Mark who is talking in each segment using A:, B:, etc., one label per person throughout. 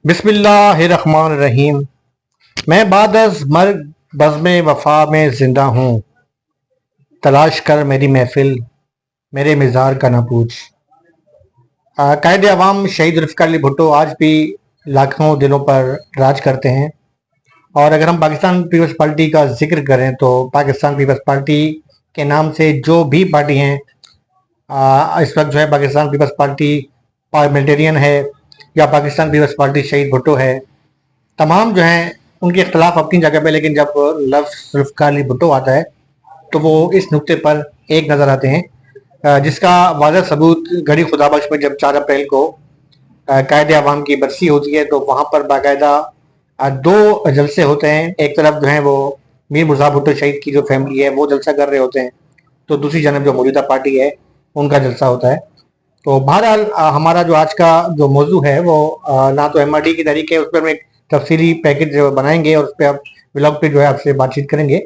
A: बिस्मिल्लाहिर्रहमानिर्रहीम। मैं बादस मर्ग बज़्म वफा में जिंदा हूँ, तलाश कर मेरी महफिल मेरे मिज़ार का ना पूछ। कायदे अवाम शहीद जुल्फ़िकार अली भुट्टो आज भी लाखों दिलों पर राज करते हैं। और अगर हम पाकिस्तान पीपल्स पार्टी का जिक्र करें तो पाकिस्तान पीपल्स पार्टी के नाम से जो भी पार्टी हैं, इस वक्त जो है पाकिस्तान पीपल्स पार्टी पार्लियामेंटेरियन है या पाकिस्तान पीपल्स पार्टी शहीद भुट्टो है, तमाम जो हैं उनके इख्तलाफ अपनी जगह पे, लेकिन जब लफ्ज़ जुल्फ़िकार अली भुट्टो आता है तो वो इस नुक्ते पर एक नज़र आते हैं, जिसका वाज़ह सबूत घड़ी खुदाबख्श में जब 4 अप्रैल को कायदे अवाम की बरसी होती है तो वहाँ पर बाकायदा 2 जलसे होते हैं। एक तरफ जो है वो मीर मुर्ज़ा भुट्टो शहीद की जो फैमिली है वो जलसा कर रहे होते हैं, तो दूसरी जानब जो मौजूदा पार्टी है उनका जलसा होता है। तो बहरहाल हमारा जो आज का जो मौजू है वो ना तो MRD की तहरीक है, उस पर हम एक तफसीली पैकेज बनाएंगे और उस पर आप ब्लॉग पे जो है आपसे बातचीत करेंगे।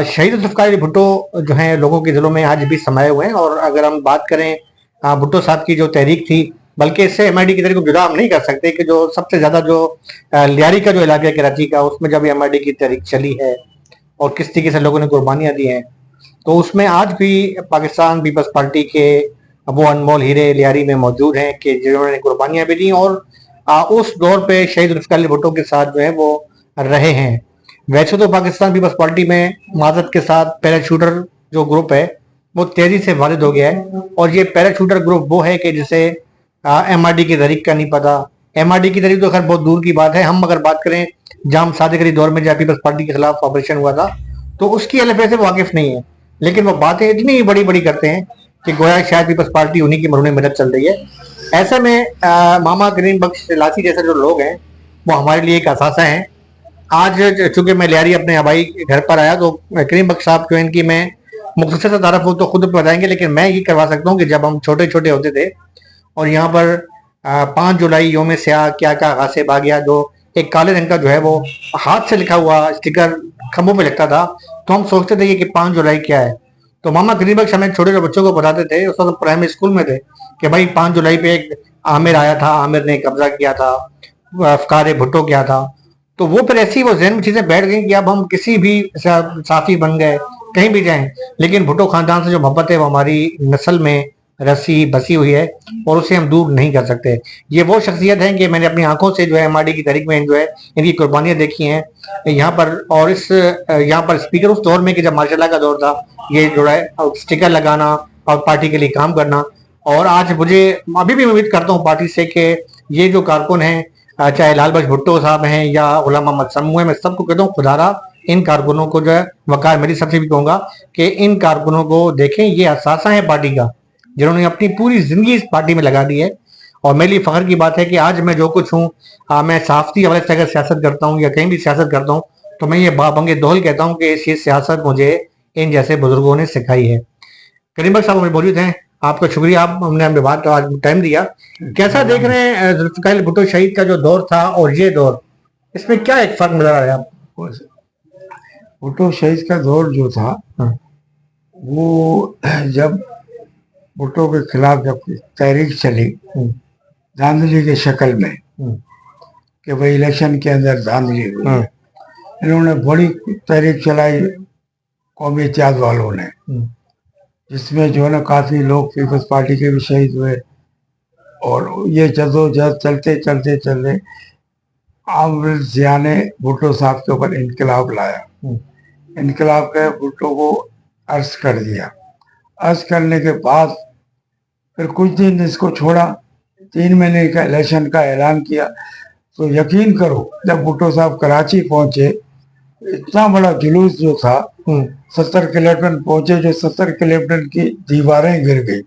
A: शहीद जुल्फ़िकार अली भुट्टो जो है लोगों के दिलों में आज भी समाये हुए हैं। और अगर हम बात करें भुट्टो साहब की जो तहरीक थी, बल्कि इससे MRD की तहरीक को जुदा हम नहीं कर सकते कि जो सबसे ज़्यादा जो लियारी का जो इलाका है कराची का, उसमें जब MRD की तहरीक चली है और किस तरीके से लोगों ने कुर्बानियाँ दी हैं, तो उसमें आज भी पाकिस्तान पीपल्स पार्टी के वो अनमोल हीरे लियारी में मौजूद हैं कि जिन्होंने कुर्बानियाँ भी दी और उस दौर पे शहीद जुल्फ़िकार अली भुट्टो के साथ जो है वो रहे हैं। वैसे तो पाकिस्तान पीपल्स पार्टी में माजरत के साथ पैराशूटर जो ग्रुप है वो तेजी से वारिद हो गया है, और ये पैराशूटर ग्रुप वो है कि जिसे MRD की तहरीक का नहीं पता। MRD की तहरीक तो खैर बहुत दूर की बात है। हम अगर बात करें जाम सादिक अली दौर में जब पीपल्स पार्टी के खिलाफ ऑपरेशन हुआ था तो उसकी अलफ़े से वाकिफ नहीं है, लेकिन वो बातें इतनी बड़ी बड़ी करते हैं कि गोया शायद पीपल्स पार्टी उन्हीं की मरूने मदद चल रही है। ऐसे में मामा करीम बख्श लासी जैसे जो लोग हैं वो हमारे लिए एक असासा हैं। आज चूंकि मैं लियारी अपने आबाई घर पर आया तो करीम बख्श साहब जो इनकी मैं मुख्तसर से तारफ हो तो खुद बताएंगे, लेकिन मैं ये करवा सकता हूँ कि जब हम छोटे छोटे होते थे और यहाँ पर 5 जुलाई योम स्याह क्या क्या गासिब आ गया, जो एक काले रंग का जो है वो हाथ से लिखा हुआ स्टिकर खंभों पे लगता था, तो हम सोचते थे कि 5 जुलाई क्या है। तो मामा करीम बख्श हमें छोटे बच्चों को बताते थे, उस वक्त प्राइमरी स्कूल में थे, कि भाई 5 जुलाई पे एक आमिर आया था, आमिर ने कब्जा किया था, अफकार भुट्टो किया था। तो वो फिर ऐसी वो जहन में चीजें बैठ गई कि अब हम किसी भी साफी बन गए, कहीं भी जाएं, लेकिन भुट्टो खानदान से जो मोहब्बत है वो हमारी नस्ल में रसी बसी हुई है और उसे हम दूर नहीं कर सकते। ये वो शख्सियत है कि मैंने अपनी आंखों से जो है MRD की तहरीक में जो है इनकी कुर्बानियां देखी हैं यहाँ पर। और इस यहाँ पर स्पीकर उस दौर में कि जब मार्शल का दौर था, ये जो है स्टिकर लगाना और पार्टी के लिए काम करना। और आज मुझे अभी भी उम्मीद करता हूँ पार्टी से कि ये जो कारकुन हैं, चाहे लाल बख्श भुट्टो साहब हैं या गुलाम मोहम्मद समू है, मैं सबको कहता हूँ खुदारा इन कारकुनों को जो है वकार मेरी सबसे भी कहूंगा कि इन कारकुनों को देखें, ये असासा है पार्टी का, जिन्होंने अपनी पूरी जिंदगी इस पार्टी में लगा दी है। और मेरे लिए फख्र की बात है कि आज मैं जो कुछ हूँ, मैं सहाफती हवाले से अगर सियासत करता हूँ या कहीं भी सियासत करता हूँ तो मैं ये बाबंगे दोहल कहता हूँ कि ये सियासत मुझे इन जैसे बुजुर्गों ने सिखाई है। करीम बख्श साहब हमें मौजूद हैं, आपका शुक्रिया, आप हमने हमें बात आज टाइम दिया। कैसा देख रहे हैं जुल्फ़िकार अली भुट्टो शहीद का जो दौर था और ये दौर, इसमें क्या एक फर्क नजर आ रहा है आपको?
B: भुट्टो शहीद का दौर जो था वो जब भुट्टो के खिलाफ जब तहरीक चली धांधली के शक्ल में कि भाई इलेक्शन के अंदर धांधली हुई, इन्होंने बड़ी तहरीक चलाई कौमी इत्तेहाद वालों ने, जिसमें जो है ना काफ़ी लोग पीपल्स पार्टी के भी शहीद हुए। और ये जद्दोजहद चलते चलते चलते आमिर जिया ने भुट्टो साहब के ऊपर इनकलाब लाया। इनकलाब के भुट्टो को अर्ज कर दिया। अर्ज करने के बाद फिर कुछ दिन इसको छोड़ा, 3 महीने का इलेक्शन का ऐलान किया। तो यकीन करो जब भुट्टो साहब कराची पहुंचे, इतना बड़ा जुलूस जो था, 70 किलोमीटर पहुंचे, जो 70 किलोमीटर की दीवारें गिर गई।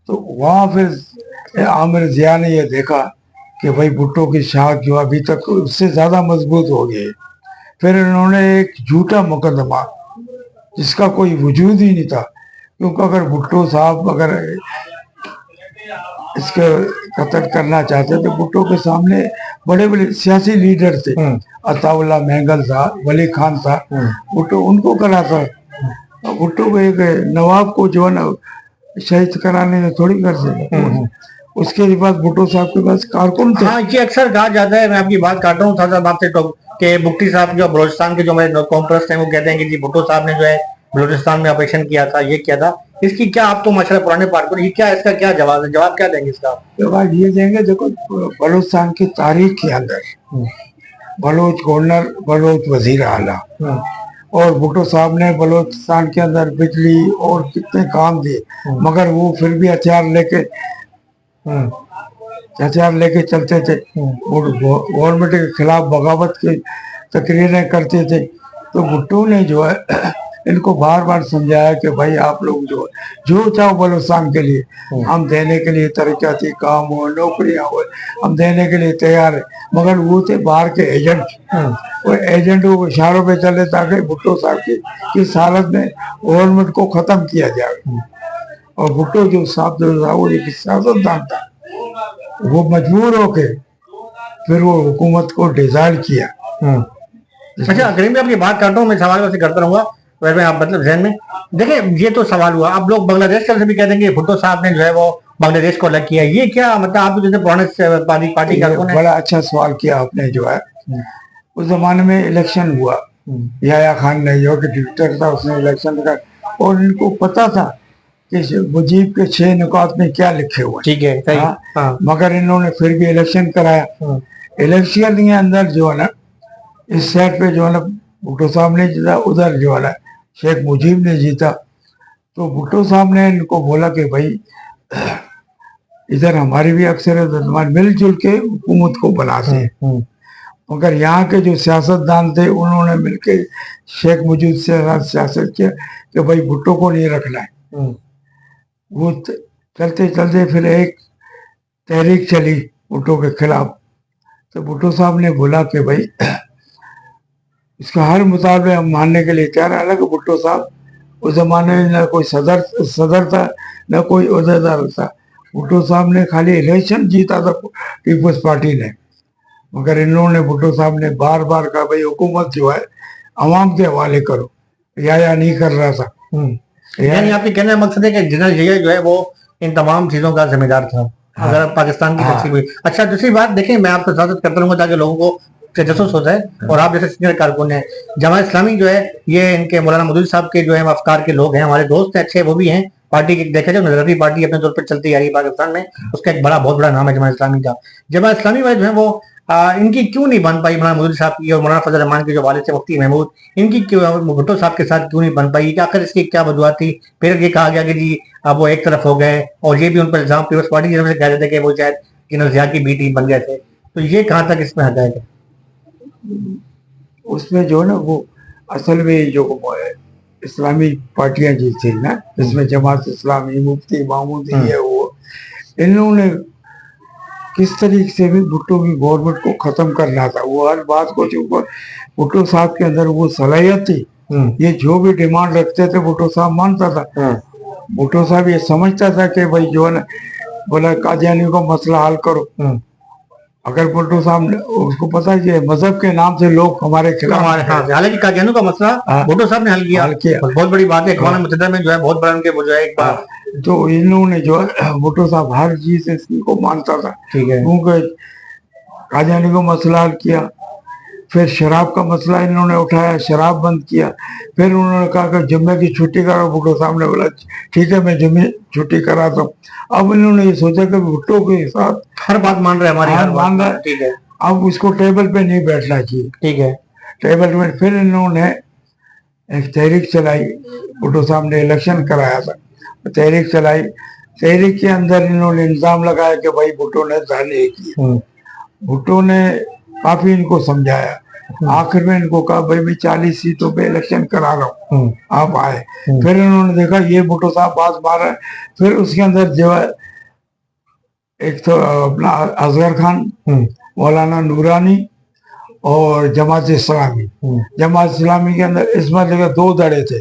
B: तो वहां फिर आमिर जिया ने यह देखा कि भाई भुट्टो की शाख जो अभी तक उससे ज्यादा मजबूत हो गई। फिर इन्होंने एक झूठा मुकदमा जिसका कोई वजूद ही नहीं था, क्योंकि अगर भुट्टो साहब अगर इसके कत्ल करना चाहते तो भुट्टो के सामने बड़े बड़े सियासी लीडर थे, अताउल्ला महंगल था, वली खान था, भुट्टो उनको करा था। भुट्टो को एक नवाब को जो है ना शहीद कराने में थोड़ी कर सके। उसके बाद भुट्टो साहब के पास कारकुन थे।
A: हाँ, ये अक्सर कहा जाता है, मैं आपकी बात काट रहा हूँ थोड़ा सा आपसे, तो कि बुख्ती साहब जो बलोचिस्तान के जो हमारे कॉम्प्रेस हैं वो कहते हैं कि जी भुट्टो साहब ने जो है बलोचिस्तान में ऑपरेशन किया था, ये किया था। इसकी क्या, आप तो माशाल्लाह पुराने कारकुन, ये क्या, इसका क्या जवाब है, जवाब क्या देंगे इसका?
B: जवाब ये देंगे, देखो बलूचिस्तान की तारीख के अंदर बलोच गवर्नर, बलोच वजीर आला, और भुट्टो साहब ने बलोचिस्तान के अंदर बिजली और कितने काम दिए, मगर वो फिर भी हथियार लेके चलते थे, गवर्नमेंट के खिलाफ बगावत की तकरीरें करते थे। तो भुट्टो ने जो है इनको बार बार समझाया कि भाई आप लोग जो चाहो बलूचिस्तान के लिए हम देने के लिए, तरक्याती काम हो, नौकरियां हो, हम देने के लिए तैयार है। मगर वो थे बाहर के एजेंट, वो एजेंटों को इशारों पे चले ताकि भुट्टो साहब की इस हालत में गवर्नमेंट को खत्म किया जाए। और भुट्टो जो साहब जो था वो एक सियासतदान था, वो मजबूर होके फिर वो हुकूमत को डिसॉल्व किया।
A: अच्छा करीम भाई, आपकी बात करता हूँ, मैं सवाल वैसे करता रहूंगा, वैसे आप मतलब जहन में देखिए, ये तो सवाल हुआ। अब लोग बांग्लादेश से भी कह देंगे भुट्टो साहब ने जो है वो बांग्लादेश को अलग किया, ये क्या मतलब, आप जैसे पुराने पार्टी का
B: बड़ा अच्छा सवाल किया आपने। जो है उस जमाने में इलेक्शन हुआ, याया खान ने जो कि डिक्टेटर था उसने इलेक्शन कर, और इनको पता था कि मुजीब के 6 नुकात में क्या लिखे हुए,
A: ठीक है, सही। हाँ।
B: मगर इन्होंने फिर भी इलेक्शन कराया। इलेक्शन के अंदर जो है ना, इस साइड पे जो है ना भुट्टो साहब ने जीता, उधर जो है ना शेख मुजीब ने जीता। तो भुट्टो साहब ने इनको बोला कि भाई इधर हमारी भी अक्सर मिलजुल के हुकूमत को बनाते हैं। मगर यहाँ के जो सियासतदान थे उन्होंने मिलकर शेख मुजीब से सियासत किया कि भाई भुट्टो को नहीं रखना है। वो चलते चलते फिर एक तहरीक चली भुट्टो के खिलाफ। तो भुट्टो साहब ने बोला कि भाई इसका हर मुतालबे हम मानने के लिए तैयार है। हालांकि भुट्टो साहब उस जमाने में न कोई सदर था, न कोई अहदेदार था। भुट्टो साहब ने खाली इलेक्शन जीता था पीपल्स पार्टी ने, मगर इन्होंने भुट्टो साहब ने बार बार कहा भाई हुकूमत जो है अवाम के हवाले करो, या नहीं कर रहा था।
A: यानी आपके कहने का मकसद है कि जनरल जिया जो है वो इन तमाम चीजों का जिम्मेदार था।
B: हाँ,
A: अगर पाकिस्तान की तकसीम हुई। अच्छा, दूसरी बात देखिए, मैं आपको इजाजत करता रहूंगा ताकि लोगों को तजस्सुस हो जाए, और आप जैसे सीनियर कारकुन हैं, जमात इस्लामी जो है ये इनके मौलाना मौदूदी साहब के जो है अफकार के लोग हैं, हमारे दोस्त हैं, अच्छे वो भी हैं। पार्टी की देखा जाए नजरती पार्टी अपने तौर पर चलती आ रही है पाकिस्तान में, उसका एक बहुत बड़ा नाम है जमात इस्लामी का। जमात इस्लामी वाले जो है वो इनकी क्यों नहीं बन पाई, मौलाना मौदूदी साहब की और मौलाना फजल रहमान के जो वालिद थे मुफ्ती महमूद, इनकी क्यों भुट्टो साहब के साथ क्यों नहीं बन पाई, कि आखिर इसकी क्या वजूहत थी? फिर ये कहा गया कि जी अब वो एक तरफ हो गए, और ये भी उन पर इल्जाम पीपल्स पार्टी की तरफ से कह रहे थे कि वो शायद जनरल जिया की बी टीम बन गए थे। तो ये कहाँ तक इसमें हटाया गया?
B: उसमें जो ना वो असल में जो इस्लामी पार्टियां जी थी ना, इसमें जमात इस्लामी, मुफ्ती महमूदी है, वो इन्होंने किस तरीके से भी भुट्टो की गवर्नमेंट को खत्म करना था। वो हर बात को चुप, भुट्टो साहब के अंदर वो सलाहियत थी, ये जो भी डिमांड रखते थे भुट्टो साहब मानता था। भुट्टो साहब ये समझता था कि भाई जो है ना, बोला कादियानियों का मसला हल करो। अगर भुट्टो साहब ने, उसको पता है कि मजहब के नाम से लोग हमारे खिलाफ,
A: हालांकि कादियानियों का मसला भुट्टो साहब ने हल किया, बहुत बड़ी बात है। अक़वाम मुत्तहिदा में जो है बहुत बड़ा उनके वो जो है एक बार,
B: तो इन्होंने जो है भुट्टो साहब हर चीज इसको मानता था,
A: ठीक है,
B: क्योंकि कादियानी को मसला हल किया। फिर शराब का मसला इन्होंने उठाया, शराब बंद किया। फिर उन्होंने कहा कि जुम्मे की छुट्टी करो। भुट्टो साहब ने बोला ठीक है मैं जुम्मे छुट्टी कराता हूँ। अब इन्होंने ये सोचा कि भुट्टो के साथ
A: हर बात मान रहे, हमारी हर
B: मान रहा है,
A: ठीक है,
B: अब उसको टेबल पे नहीं बैठना चाहिए,
A: ठीक है,
B: टेबल में। फिर इन्होंने एक तहरीक चलाई, भुट्टो साहब ने इलेक्शन कराया था, तहरीक चलाई। तहरीक के अंदर इन्होंने इल्जाम लगाया कि भाई भुट्टो ने धरने की। भुट्टो ने काफी इनको समझाया। आखिर में इनको कहा भाई मैं 40 सीटों पे इलेक्शन करा रहा हूँ, आप आए। फिर इन्होंने देखा ये भुट्टो साहब बात मार रहा है। फिर उसके अंदर जो है एक तो अपना असगर खान, मौलाना नूरानी और जमात इस्लामी। जमात इस्लामी के अंदर इस बार जगह 2 दड़े थे,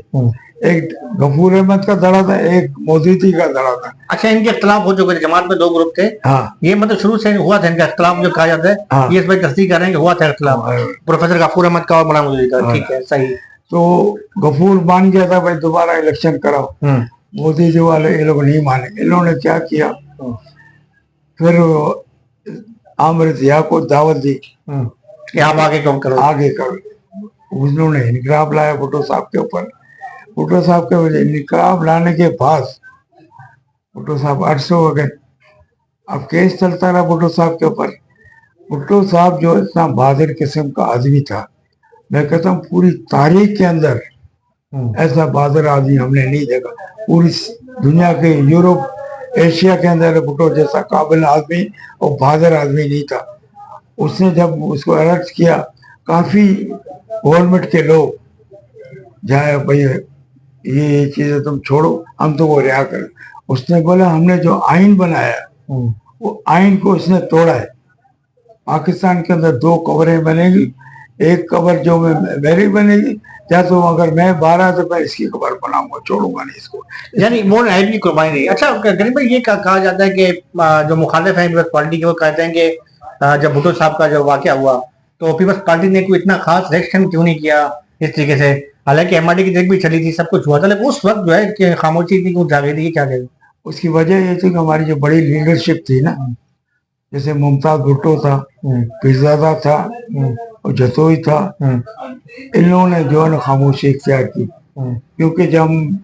B: एक गफूर अहमद का दड़ा था, एक मौदूदी का दड़ा था।
A: अच्छा, इनके इख्तलाफ हो चुके थे, जमात में 2 ग्रुप थे।
B: हाँ,
A: ये मतलब शुरू से हुआ था इनका इख्तलाफ जो कहा जाता है।
B: हाँ,
A: ये इस बार तस्दीक कर रहे हैं कि हुआ था इख्तलाफ, प्रोफेसर गफूर अहमद का और मौलाना मौदूदी का, ठीक है, सही।
B: तो गफूर मान गया था भाई दोबारा इलेक्शन कराओ, मोदी जी वाले ये लोग नहीं माने। इन्होंने क्या किया, फिर वो आमिर जिया को दावत दी
A: कि आप आगे काम करो।
B: आगे करो। उन्होंने इनकलाब लाया भुट्टो साहब के ऊपर। भुट्टो साहब के वजह इनकलाब लाने के बाद भुट्टो साहब अरसे हो गए, अब केस चलता रहा भुट्टो साहब के ऊपर। भुट्टो साहब जो इतना बहादुर किस्म का आदमी था, मैं कहता हूँ पूरी तारीख के अंदर ऐसा बहादुर आदमी हमने नहीं देखा। पूरी दुनिया के यूरोप एशिया के अंदर भुट्टो जैसा काबिल आदमी और बहादुर आदमी नहीं था। उसने जब उसको अरेस्ट किया, काफी गवर्नमेंट के लोग जाए भाई ये चीजें तुम छोड़ो, हम तो वो रिहा कर। उसने बोला हमने जो आइन बनाया वो आइन को इसने तोड़ा है। पाकिस्तान के अंदर 2 कब्रें बनेगी, एक कब्र जो मेरी बनेगी, या तो अगर मैं 12 तो मैं इसकी कब्र बनाऊंगा, छोड़ूंगा नहीं इसको।
A: यानी वो आइन की कुर्बानी नहीं। अच्छा गरीब भाई, ये कहा जाता है कि जो मुखालिफ है पीपल्स पार्टी के, वो कहते हैं कि जब भुट्टो साहब का जो वाकया हुआ तो पीपल्स पार्टी ने कोई इतना खास रिएक्शन क्यों नहीं किया इस तरीके से। हालांकि एमआरडी की जंग भी चली थी, सब कुछ हुआ था, लेकिन उस वक्त जो है कि खामोशी थी, कुछ जागे थी, क्या कहें।
B: उसकी वजह ये थी कि हमारी जो बड़ी लीडरशिप थी ना, जैसे मुमताज भुट्टो था, पीरजादा था और जतोई था, इन लोगों ने जो है ना खामोशी इख्तियार की। क्योंकि जब हम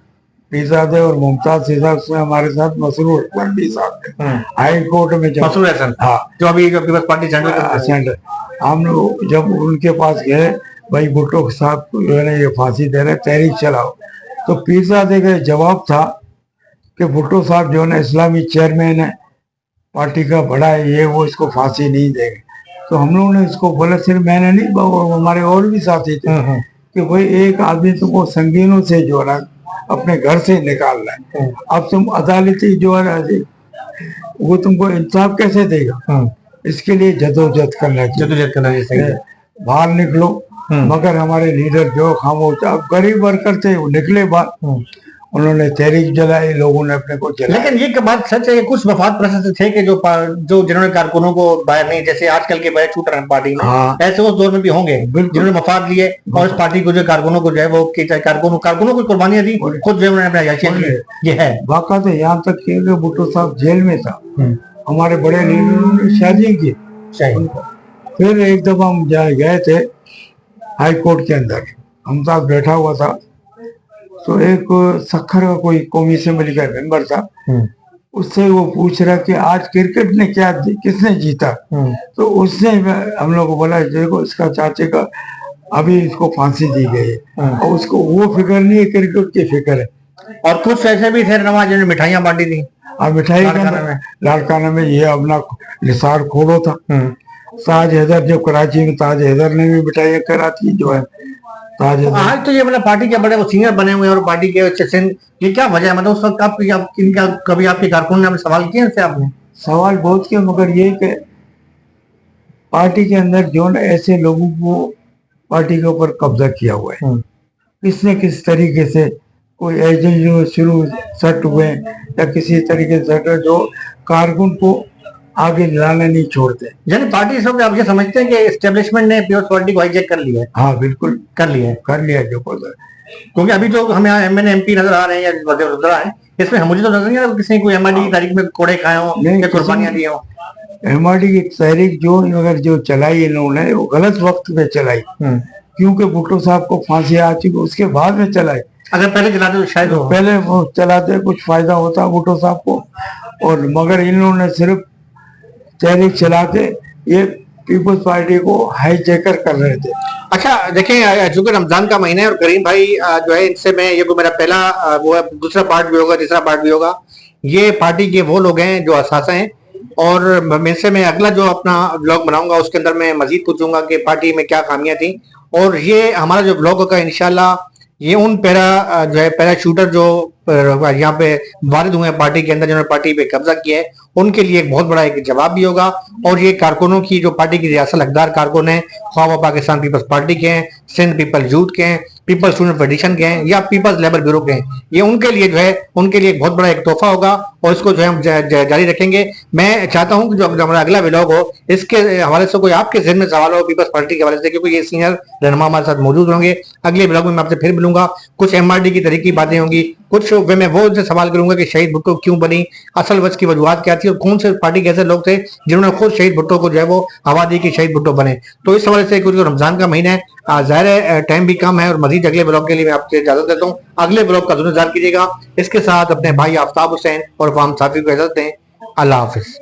B: पीरजादे और मुमताज साहब से हमारे साथ मसरूर अकबर भी साहब थे हाई कोर्ट में, जब
A: मसूद हसन,
B: हाँ
A: जो अभी पीपल्स पार्टी सेंटर,
B: हम लोग जब उनके पास गए, भाई भुट्टो साहब को जो है ना ये फांसी दे रहे, तहरीक चलाओ, तो पीरजादे का जवाब था कि भुट्टो साहब जो है ना इस्लामी चेयरमैन है, पार्टी का बड़ा है, ये वो इसको फांसी नहीं देंगे। तो हम लोगों ने इसको बोला, सिर्फ मैंने नहीं, हमारे और भी साथी थे, कि भाई एक आदमी तुमको संगीनों से जो है ना अपने घर से निकालना है, अब तुम अदालती जो है ना वो तुमको इंसाफ कैसे देगा। इसके लिए जदोजहद करना चाहिए, बाहर निकलो। मगर हमारे लीडर जो खामोश, अब गरीब वर्कर थे वो निकले बाहर, उन्होंने तहरीक जलाई, लोगों ने अपने को जलाया।
A: लेकिन ये बात सच है, कुछ वफाद प्रशस्त थे कि जो जिन्होंने कारकुनों को बाहर नहीं, जैसे आजकल के बड़े छूट रहे हैं पार्टी में, ऐसे उस दौर में भी होंगे जिन्होंने मफाद लिए और इस पार्टी को जो कारकुनों को जो है वो कारकुनों को कुर्बानियां दी, खुद जो उन्होंने अपना ये है।
B: वाक़ा तो यहाँ तक कि भुट्टो साहब जेल में था, हमारे बड़े लीडरों ने शादी की। फिर एक दफा हम गए थे हाई कोर्ट के अंदर, हम साथ बैठा हुआ था, तो एक सखर का कोई कौमी असेंबली का मेंबर था, उससे वो पूछ रहा कि आज क्रिकेट ने क्या किसने जीता। तो उसने हम लोग को बोला देखो इसका चाचे का अभी इसको फांसी दी गई है, और उसको वो फिक्र नहीं है, क्रिकेट की फिक्र है।
A: और कुछ ऐसे भी थे नवाज जिन्होंने मिठाइयाँ बांटी थी,
B: और मिठाई लाड़काना में ये अपना निसार खोलो था। ताज हैदर जो कराची में, ताज हैदर ने भी मिठाइयाँ कराती जो है ताज हैदर।
A: आज तो ये मतलब पार्टी के बड़े वो सीनियर बने हुए हैं और पार्टी के ये क्या वजह है, मतलब उस वक्त कभी आपके कारकुन ने सवाल किए इनसे? आपने
B: सवाल बहुत किया, मगर ये कि पार्टी के अंदर जो न ऐसे लोगों को पार्टी के ऊपर कब्जा किया हुआ है, किसने किस तरीके से कोई एजेंट जो शुरू सेट हुए या किसी तरीके से जो कारकुन को आगे लाना नहीं छोड़ते।
A: यानी पार्टी सब आप ये समझते हैं कि एस्टेब्लिशमेंट ने पीपल्स पार्टी को हाईजैक कर लिया है?
B: हाँ बिल्कुल
A: कर लिया है
B: जो
A: क्योंकि अभी जो हमें एमएनए एमपी नजर आ रहे हैं या वज़ीर है, इसमें मुझे तो नजर नहीं आ रहा किसी कोई एमआरडी की तारीख में कोड़े खाए हो या कुर्बानियां दी हो।
B: एमआरडी की तहरीक जो अगर जो चलाई इन लोगों ने वो गलत वक्त में चलाई, क्योंकि भुट्टो साहब को फांसी आ चुकी, उसके बाद में चलाई।
A: अगर पहले चलाते तो शायद
B: पहले वो चलाते कुछ फायदा होता भुट्टो साहब को, और मगर इन लोगों ने सिर्फ तहरीक चला के ये पीपल्स पार्टी को हाईजैकर कर रहे थे।
A: अच्छा देखें, चूंकि रमजान का महीना है और करीम भाई जो है इनसे मैं ये मेरा पहला वो है, दूसरा पार्ट भी होगा, तीसरा पार्ट भी होगा। ये पार्टी के वो लोग हैं जो असासा हैं, और इनसे मैं अगला जो अपना ब्लॉग बनाऊंगा उसके अंदर मैं मजीद पूछूंगा कि पार्टी में क्या खामियां थी। और ये हमारा जो ब्लॉग होगा इंशाल्लाह ये उन पैरा शूटर जो यहाँ पे वारिद हुए हैं पार्टी के अंदर, जिन्होंने पार्टी पे कब्जा किया है, उनके लिए एक बहुत बड़ा एक जवाब भी होगा। और ये कारकुनों की जो पार्टी की रियासत हकदार कारकुन है, ख्वाह वो पाकिस्तान पीपल्स पार्टी के हैं, सिंध पीपल्स यूथ के हैं, पीपल्स स्टूडेंट फेडरेशन के हैं या पीपल्स लेबर ब्यूरो के हैं, ये उनके लिए जो है उनके लिए एक बहुत बड़ा एक तोहफा होगा और इसको जो है हम जारी रखेंगे। मैं चाहता हूँ कि जो हमारा अगला व्लॉग हो इसके हवाले से कोई आपके जहन में सवाल हो पीपल्स पार्टी के हवाले से, क्योंकि ये सीनियर रहनुमा हमारे साथ मौजूद होंगे। अगले व्लॉग में मैं आपसे फिर मिलूंगा, कुछ एमआरडी की तरह की बातें होंगी, कुछ मैं वो उनसे सवाल करूंगा कि शहीद भुट्टो क्यों बनी, असल वजह की वजूहत क्या थी, और कौन से पार्टी के ऐसे लोग थे जिन्होंने खुद शहीद भुट्टो को जो है वो हवा दी कि शहीद भुट्टो बने। तो इस हवाले से कुछ रमजान का महीना है, जाहिर है टाइम भी कम है, और मजीद अगले ब्लॉग के लिए मैं आपसे इजाजत देता हूँ। अगले ब्लॉग का जरूर इंतजार कीजिएगा। इसके साथ अपने भाई आफ्ताब हुसैन और फाम साफी को इजाजत दें। अल्लाह हाफिज।